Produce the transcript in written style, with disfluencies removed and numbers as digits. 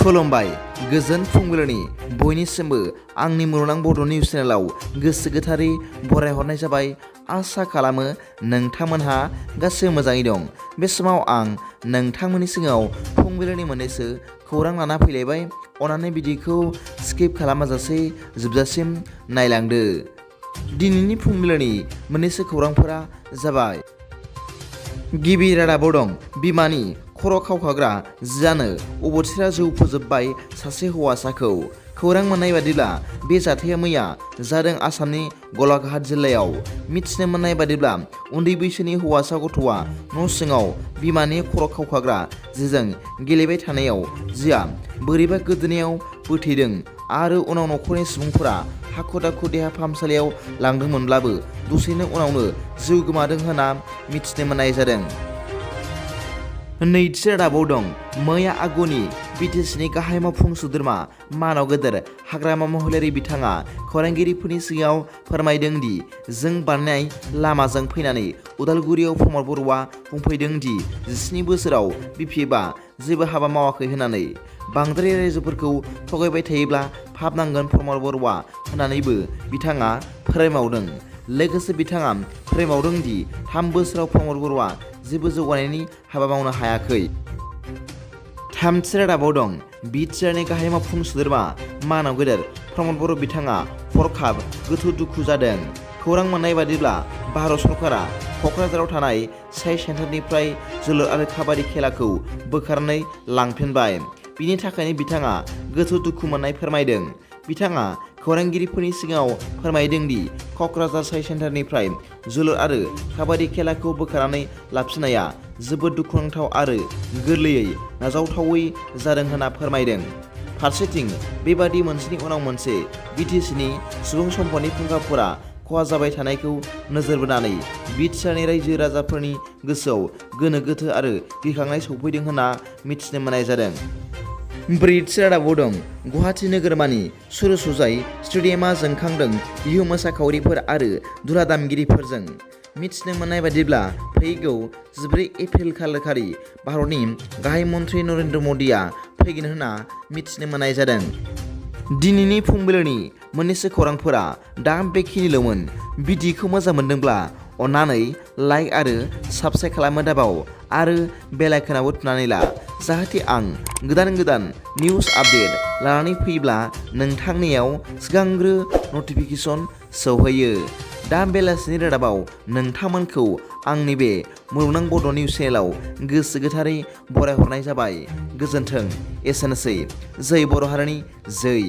खुलुमबाय गोजोन फुंबिलिनि बयनिसिमबो आंनि मुलुगनां बड' निउस चेनेलाव गोसो गोथारै बरायहरनाय जाबाय। आसा खालामो नोंथांमोनहा गासैबो मोजाङै दं। बे समाव आं नोंथांमोननि सिगाङाव फुंबिलिनि मोननैसो खौरां लाना फैलायबाय। अन्नानै भिडिअखौ स्किप खालामाजासे जोबजासिम नायलांदो। दिनैनि फुंबिलिनि मोननैसो खौरांफोरा जाबाय। गिबि रादाबाव दं बिमानि खर' खावखाग्रा जियानो अबथिरा जिउ फोजोबबाय सासे हौवासाखौ। खौरां मोननाय बादिब्ला बे जाथाया मैया जादों आसामनि गलाघाट जिल्लायाव। मिथिनो मोननाय बादिब्ला उन्दै बैसोनि हौवासा गथ'आ न' सिङाव बिमानि खर' खावखाग्रा जिजों गेलेबाय थानायाव जिया बोरैबा गोदोनायाव बोथेदों आरो उनाव न'खरनि सुबुंफोरा हाखु दाखु देहा फाहामसालियाव लांदोंमोनब्लाबो दसेनो उनावनो जिउ गोमादों होनना मिथिनो मोननाय जादों। नैथि रादाबाव दं मैया आगुनि बिटिसिनि गाहाय मावफुं सोद्रोमा मानाव गेदेर हाग्रामा महिलारि बिथाङा खौरांगिरिफोरनि सिगाङाव फोरमायदों दि जों बारनाय लामाजों फैनानै उदालगुरियाव प्रमद बर'आ बुंफैदों दि 17 बोसोराव बिपिएफआ जेबो हाबा मावाखै होननानै। बांद्राय रायजोफोरखौ थगायबाय थायोब्ला फाब नांगोन प्रमद बर'आ होननानैबो बिथाङा फोरमायबावदों। लोगोसे बिथाङा फोरमायबावदों दि 3 बोसोराव प्रमद बर'आ जेबो जौगानायनि हाबा मावनो हायाखै। थामथि रादाबाव दं बिटिआरनि गाहाय मावफुं सोद्रोमा मानाव गेदेर प्रमद बर' बिथाङा हरखाब गोथौ दुखु जादों। खौरां मोननाय बादिब्ला भारत सरकारा क'क्राझाराव थानाय साइ सेन्टारनिफ्राय जोलुर आरो काबादि खेलाखौ बोखारनानै लांफिनबाय। बिनि थाखायनो बिथाङा गोथौ दुखु मोननाय फोरमायदों। बिथाङा खौरांगिरिफोरनि सिगाङाव फोरमायदों दि क'क्राझार साइ सेन्टारनिफ्राय जोलुर आरो काबादि खेलाखौ बोखारनानै लाबोफिननाया जोबोद दुखुनांथाव आरो गोरलैयै नाजावथावै जादों होनना फोरमायदों। फारसेथिं बेबादि मोनसेनि उनाव मोनसे बिटिसिनि सुबुं सम्पदनि फुंखाफोरा खहा जाबाय थानायखौ नोजोर बोनानै बिटिआरनि रायजो राजाफोरनि गोसोआव गोनो गोथो आरो गिखांनाय सौफैदों होनना मिथिनो मोननाय जादों। ब्रैथि रादाबाव दं गुवाहाटि नोगोरमानि सुरुसुजाय स्टेडियामा जोंखांदों बिहु मोसाखावरिफोर आरो दुला दामगिरिफोरजों। मिथिनो मोननाय बादिब्ला फैगौ 14 एप्रिल खालारखालि भारतनि गाहाय मन्त्रि नरेन्द्र मदिया फैगोन होनना मिथिनो मोननाय जादों। दिनैनि फुंबिलिनि मोननैसो खौरांफोरा दा बेखिनिल'मोन। भिडिअखौ मोजां मोनदोंब्ला अन्नानै लाइक आरो साबस्क्राइब खालामनो दाबाव आरो बेल आइकनआवबो थुनानै ला, जाहाथे आं गोदान निउस आपडेट लानानै फैयोब्ला नोंथांनियाव सिगांग्रो नटिफिकेसन सौहैयो। दा बेलासिनि रादाबाव नोंथांमोनखौ आंनि बे मुलुगनां बड' निउस चेनेलाव गोसो गोथारै बरायहरनाय जाबाय। गोजोन्थों। एसेनोसै। जै बर' हारिनि जै।